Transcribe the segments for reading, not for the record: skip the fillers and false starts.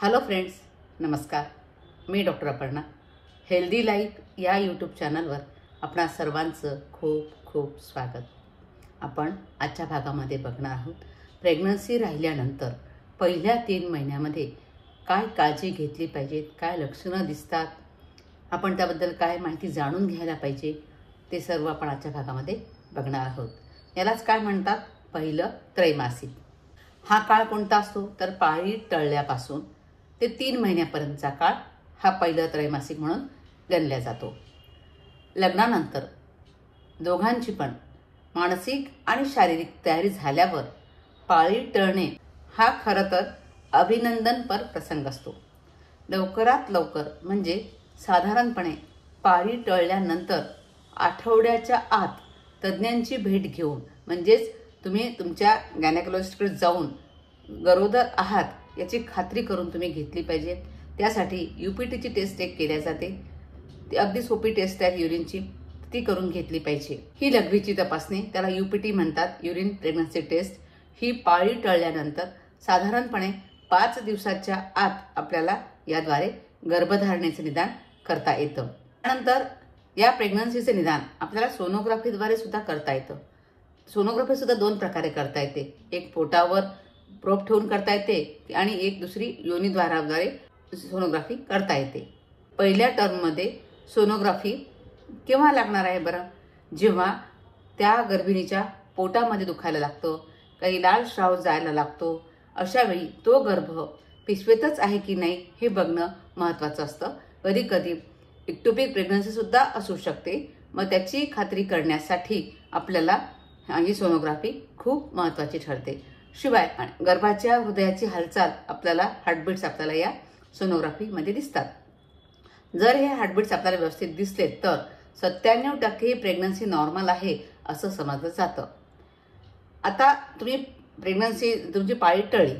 Hello friends, नमस्कार. मी doctor Aparna. Healthy life या YouTube चॅनलवर आपणा सर्वांचं खूप खूप स्वागत. आपण आजच्या भागामध्ये बघणार आहोत प्रेग्नन्सी राहिल्यानंतर पहिल्या 3 महिन्यामध्ये काय काळजी घेतली पाहिजे, काय लक्षणं दिसतात, आपण त्याबद्दल काय माहिती जाणून घ्यायला पाहिजे, ते सर्व आपण आजच्या भागामध्ये बघणार आहोत. यालाच काय म्हणतात, पहिलं त्रैमासिक. हा काळ कोणता असतो तर पाळी टळल्यापासून ते 3 महिन्यापर्यंतचा काळ हा पहिलं त्रैमासिक म्हणून गणला जातो. लग्नानंतर दोघांची पण मानसिक आणि शारीरिक तयारी झाल्यावर पाळी टळणे हा खरं तर अभिनंदनपर प्रसंग असतो. लवकरात लवकर म्हणजे साधारणपणे पाळी टळल्यानंतर आठवड्याच्या आत तज्ज्ञांची भेट घेऊन, म्हणजेच तुम्ही तुमच्या गायनेकोलॉजिस्टकडे जाऊन गरोदर आहात याची खात्री करून तुम्ही घेतली पाहिजे. त्यासाठी UPTची टेस्ट एक केल्या जाते. ती अगदी सोपी टेस्ट आहे युरिनची, ती करून घेतली पाहिजे. ही लघवीची तपासणी, त्याला UPT म्हणतात, युरिन प्रेग्नन्सी टेस्ट. ही पाळी टळल्यानंतर साधारणपणे 5 दिवसाच्या आत आपल्याला याद्वारे गर्भधारणेचे निदान करता येतं. त्यानंतर या प्रेग्नन्सीचे निदान आपल्याला सोनोग्राफीद्वारे सुद्धा करता येतं. सोनोग्राफी सुद्धा 2 प्रकारे करता येते. एक पोटावर प्रोब ठेवून करता येते आणि एक दुसरी योनीद्वाराद्वारे सोनोग्राफी करता येते. पहिल्या टर्ममध्ये सोनोग्राफी केव्हा लागणार आहे बरं? जेव्हा त्या गर्भिणीच्या पोटामध्ये दुखायला लागतं, काही लाल स्राव जायला लागतो, अशा वेळी तो गर्भ पिशवेतच आहे की नाही हे बघणं महत्त्वाचं असतं. कधी कधी इक्टोपिक प्रेग्नन्सी सुद्धा असू शकते. मग त्याची खात्री करण्यासाठी आपल्याला ही सोनोग्राफी खूप महत्त्वाची ठरते. शिवाय गर्भाच्या हृदयाची हालचाल आपल्याला, हार्टबीट्स आपल्याला या सोनोग्राफीमध्ये दिसतात. जर हे हार्टबीट्स आपल्याला व्यवस्थित दिसले तर 97% ही प्रेग्नन्सी नॉर्मल आहे असं समजलं जातं. आता तुम्ही प्रेग्नन्सी, तुमची पाळी टळली,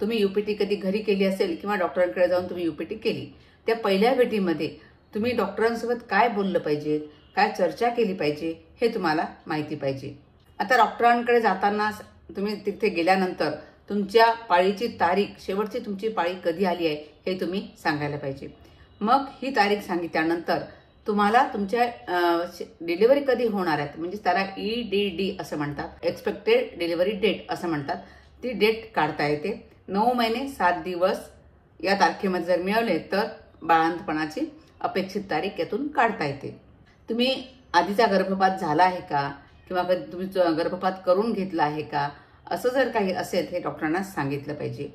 तुम्ही UPT कधी घरी केली असेल किंवा डॉक्टरांकडे जाऊन तुम्ही UPT केली, त्या पहिल्या भेटीमध्ये तुम्ही डॉक्टरांसोबत काय बोललं पाहिजे, काय चर्चा केली पाहिजे हे तुम्हाला माहिती पाहिजे. आता डॉक्टरांकडे जाताना तुम्ही तिथे गेल्यानंतर तुमच्या पाळीची तारीख, शेवटची तुमची पाळी कधी आली आहे हे तुम्ही सांगायला पाहिजे. मग ही तारीख सांगितल्यानंतर तुम्हाला तुमच्या डिलिव्हरी कधी होणार आहेत, म्हणजे त्याला EDD असं म्हणतात, एक्सपेक्टेड डिलिव्हरी डेट असं म्हणतात, ती डेट काढता येते. 9 महिने 7 दिवस या तारखेमध्ये जर मिळवले तर बाळंतपणाची अपेक्षित तारीख यातून काढता येते. तुम्ही आधीचा गर्भपात झाला आहे का किंवा कधी तुम्ही गर्भपात करून घेतला आहे का, असं जर काही असेल हे डॉक्टरांना सांगितलं पाहिजे.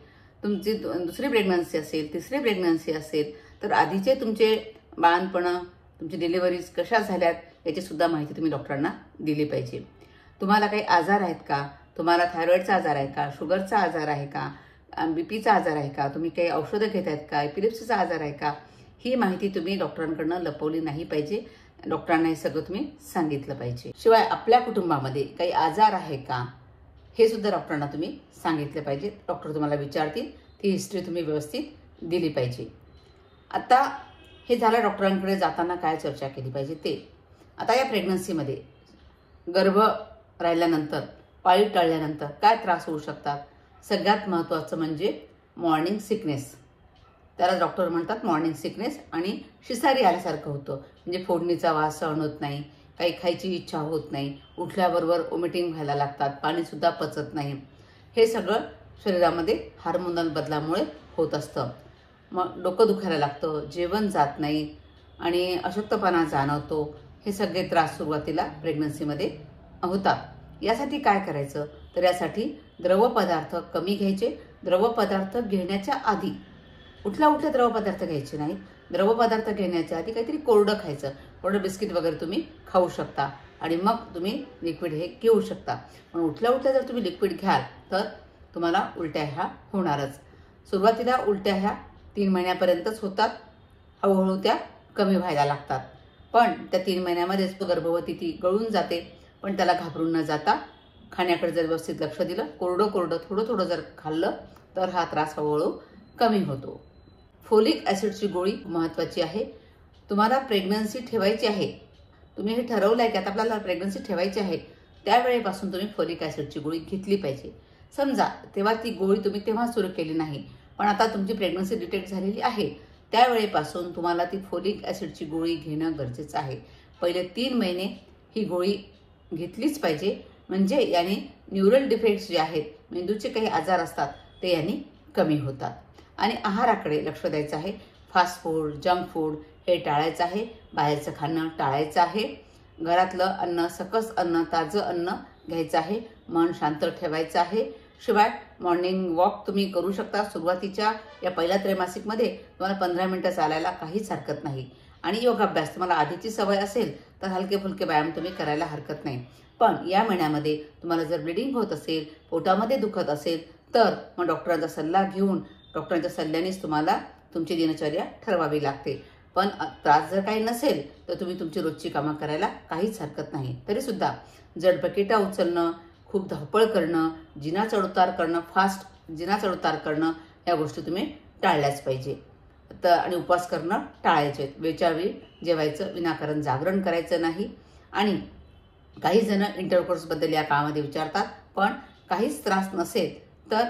तुमची दुसरी प्रेग्नन्सी असेल, तिसरी प्रेग्नन्सी असेल तर आधीचे तुमचे बाळंतपणं, तुमची डिलिव्हरीज कशा झाल्यात याची सुद्धा माहिती तुम्ही डॉक्टरांना दिली पाहिजे. तुम्हाला काही आजार आहेत का, तुम्हाला थायरॉईडचा आजार आहे का, शुगरचा आजार आहे का, BPचा आजार आहे का, तुम्ही काही औषधं घेत आहेत का, एपिलेप्सीचा आजार आहे का, ही माहिती तुम्ही डॉक्टरांकडनं लपवली नाही पाहिजे. डॉक्टरांना हे सगळं तुम्ही सांगितलं पाहिजे. शिवाय आपल्या कुटुंबामध्ये काही आजार आहे का हे सुद्धा डॉक्टरांना तुम्ही सांगितलं पाहिजे. डॉक्टर तुम्हाला विचारतील, ती हिस्ट्री तुम्ही व्यवस्थित दिली पाहिजे. आता हे झालं डॉक्टरांकडे जाताना काय चर्चा केली पाहिजे ते. आता या प्रेग्नन्सीमध्ये गर्भ राहिल्यानंतर, पाळी टळल्यानंतर काय त्रास होऊ शकतात. सगळ्यात महत्त्वाचं म्हणजे मॉर्निंग सिकनेस. त्याला डॉक्टर म्हणतात मॉर्निंग सिकनेस, आणि शिसारी आल्यासारखं होतं, म्हणजे फोडणीचा वास सहन होत नाही, काही खायची इच्छा होत नाही, उठल्याबरोबर वॉमिटिंग व्हायला लागतात, पाणीसुद्धा पचत नाही. हे सगळं शरीरामध्ये हार्मोनल बदलामुळे होत असतं. मग डोकं दुखायला लागतं, जेवण जात नाही आणि अशक्तपणा जाणवतो. हे सगळे त्रास सुरुवातीला प्रेग्नन्सीमध्ये होतात. यासाठी काय करायचं तर यासाठी द्रव पदार्थ कमी घ्यायचे. द्रव पदार्थ घेण्याच्या आधी उठल्या द्रव पदार्थ घ्यायचे नाहीत. द्रव पदार्थ घेण्याच्या आधी काहीतरी कोरडं खायचं. कोरडं बिस्किट वगैरे तुम्ही खाऊ शकता आणि मग तुम्ही लिक्विड हे घेऊ शकता. पण उठल्या जर तुम्ही लिक्विड घ्याल तर तुम्हाला उलट्या ह्या होणारच. सुरुवातीला उलट्या ह्या 3 महिन्यापर्यंतच होतात, हळूहळू त्या कमी व्हायला लागतात. पण त्या 3 महिन्यामध्येच गर्भवती ती गळून जाते. पण त्याला घाबरून न जाता खाण्याकडे जर व्यवस्थित लक्ष दिलं, कोरडं थोडं जर खाल्लं तर हा त्रास हळूहळू कमी होतो. फोलिक ॲसिडची गोळी महत्त्वाची आहे. तुम्हाला प्रेग्नन्सी ठेवायची आहे, तुम्ही हे ठरवलं आहे की आता आपल्याला प्रेग्नन्सी ठेवायची आहे, त्यावेळेपासून तुम्ही फोलिक ॲसिडची गोळी घेतली पाहिजे. समजा तेव्हा ती गोळी तुम्ही तेव्हा सुरू केली नाही, पण आता तुमची प्रेग्नन्सी डिटेक्ट झालेली आहे, त्यावेळेपासून तुम्हाला ती फोलिक ॲसिडची गोळी घेणं गरजेचं आहे. पहिले 3 महिने ही गोळी घेतलीच पाहिजे, म्हणजे याने न्यूरल डिफेक्ट्स जे आहेत, मेंदूचे काही आजार असतात ते याने कमी होतात. आणि आहाराकडे लक्ष द्यायचं आहे. फास्ट फूड, जंक फूड हे टाळायचं आहे. बाहेरचं खाणं टाळायचं आहे. घरातलं अन्न, सकस अन्न, ताजं अन्न घ्यायचं आहे. मन शांत ठेवायचं आहे. शिवाय मॉर्निंग वॉक तुम्ही करू शकता. सुरुवातीच्या या पहिल्या त्रैमासिकमध्ये तुम्हाला 15 मिनिटं चालायला काहीच हरकत नाही. आणि योगाभ्यास तुम्हाला आधीची सवय असेल तर हलके फुलके व्यायाम तुम्ही करायला हरकत नाही. पण या महिन्यामध्ये तुम्हाला जर ब्लिडिंग होत असेल, पोटामध्ये दुखत असेल, तर मग डॉक्टरांचा सल्ला घेऊन डॉक्टरांच्या सल्ल्यानेच तुम्हाला तुमची दिनचर्या ठरवावी लागते. पण त्रास जर काही नसेल तर तुम्ही तुमची रोजची कामं करायला काहीच हरकत नाही. तरीसुद्धा जड बकेटा उचलणं, खूप धावपळ करणं, जिना चढउतार करणं, फास्ट जिना चढउतार करणं या गोष्टी तुम्ही टाळल्याच पाहिजे. आणि उपवास करणं टाळायचे. वेळच्या वेळी जेवायचं, विनाकारण जागरण करायचं नाही. आणि काही जण इंटरकोर्सबद्दल या काळामध्ये विचारतात, पण काहीच त्रास नसेल तर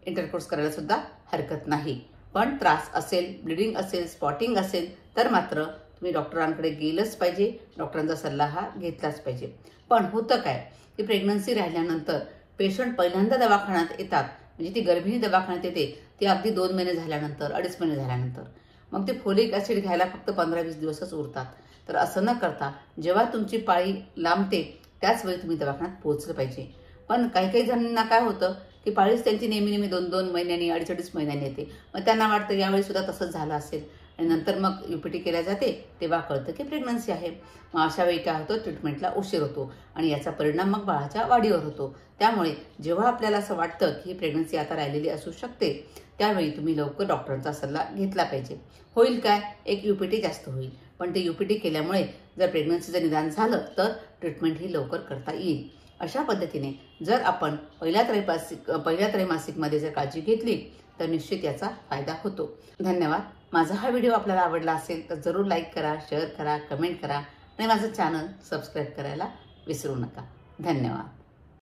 इंटरकोर्स करायला सुद्धा हरकत नाही. पण त्रास असेल, ब्लिडिंग असेल, स्पॉटिंग असेल तर मात्र तुम्ही डॉक्टरांकडे गेलंच पाहिजे. डॉक्टरांचा सल्ला हा घेतलाच पाहिजे. पण होतं काय की प्रेग्नन्सी राहिल्यानंतर पेशंट पहिल्यांदा दवाखान्यात येतात, म्हणजे ती गर्भिणी दवाखान्यात येते ती अगदी 2 महिने झाल्यानंतर, 2.5 महिने झाल्यानंतर. मग ते फोलिक ॲसिड घ्यायला फक्त 15-20 दिवसच उरतात. तर असं न करता जेव्हा तुमची पाळी लांबते त्याच वेळी तुम्ही दवाखान्यात पोहोचलं पाहिजे. पण काही जणांना काय होतं की पाळीच त्यांची नेहमी 2-2 महिन्यांनी, 2.5 महिन्यांनी येते. मग त्यांना वाटतं यावेळी सुद्धा तसंच झालं असेल. आणि नंतर मग UPT केल्या जाते, तेव्हा कळतं की प्रेग्नन्सी आहे. मग अशा वेळी काय होतं, ट्रीटमेंटला उशीर होतो आणि याचा परिणाम मग बाळाच्या वाढीवर होतो. त्यामुळे जेव्हा आपल्याला असं वाटतं की ही प्रेग्नन्सी आता राहिलेली असू शकते, त्यावेळी तुम्ही लवकर डॉक्टरांचा सल्ला घेतला पाहिजे. होईल काय, एक UPT जास्त होईल, पण ते UPT केल्यामुळे जर प्रेग्नन्सीचं निदान झालं तर ट्रीटमेंट ही लवकर करता येईल. अशा पद्धतीने जर आपण पहिल्या त्रैमासिकमध्ये जर काळजी घेतली तर निश्चित याचा फायदा होतो. धन्यवाद. माझा हा व्हिडिओ आपल्याला आवडला असेल तर जरूर लाईक करा, शेअर करा, कमेंट करा आणि माझं चॅनल सबस्क्राईब करायला विसरू नका. धन्यवाद.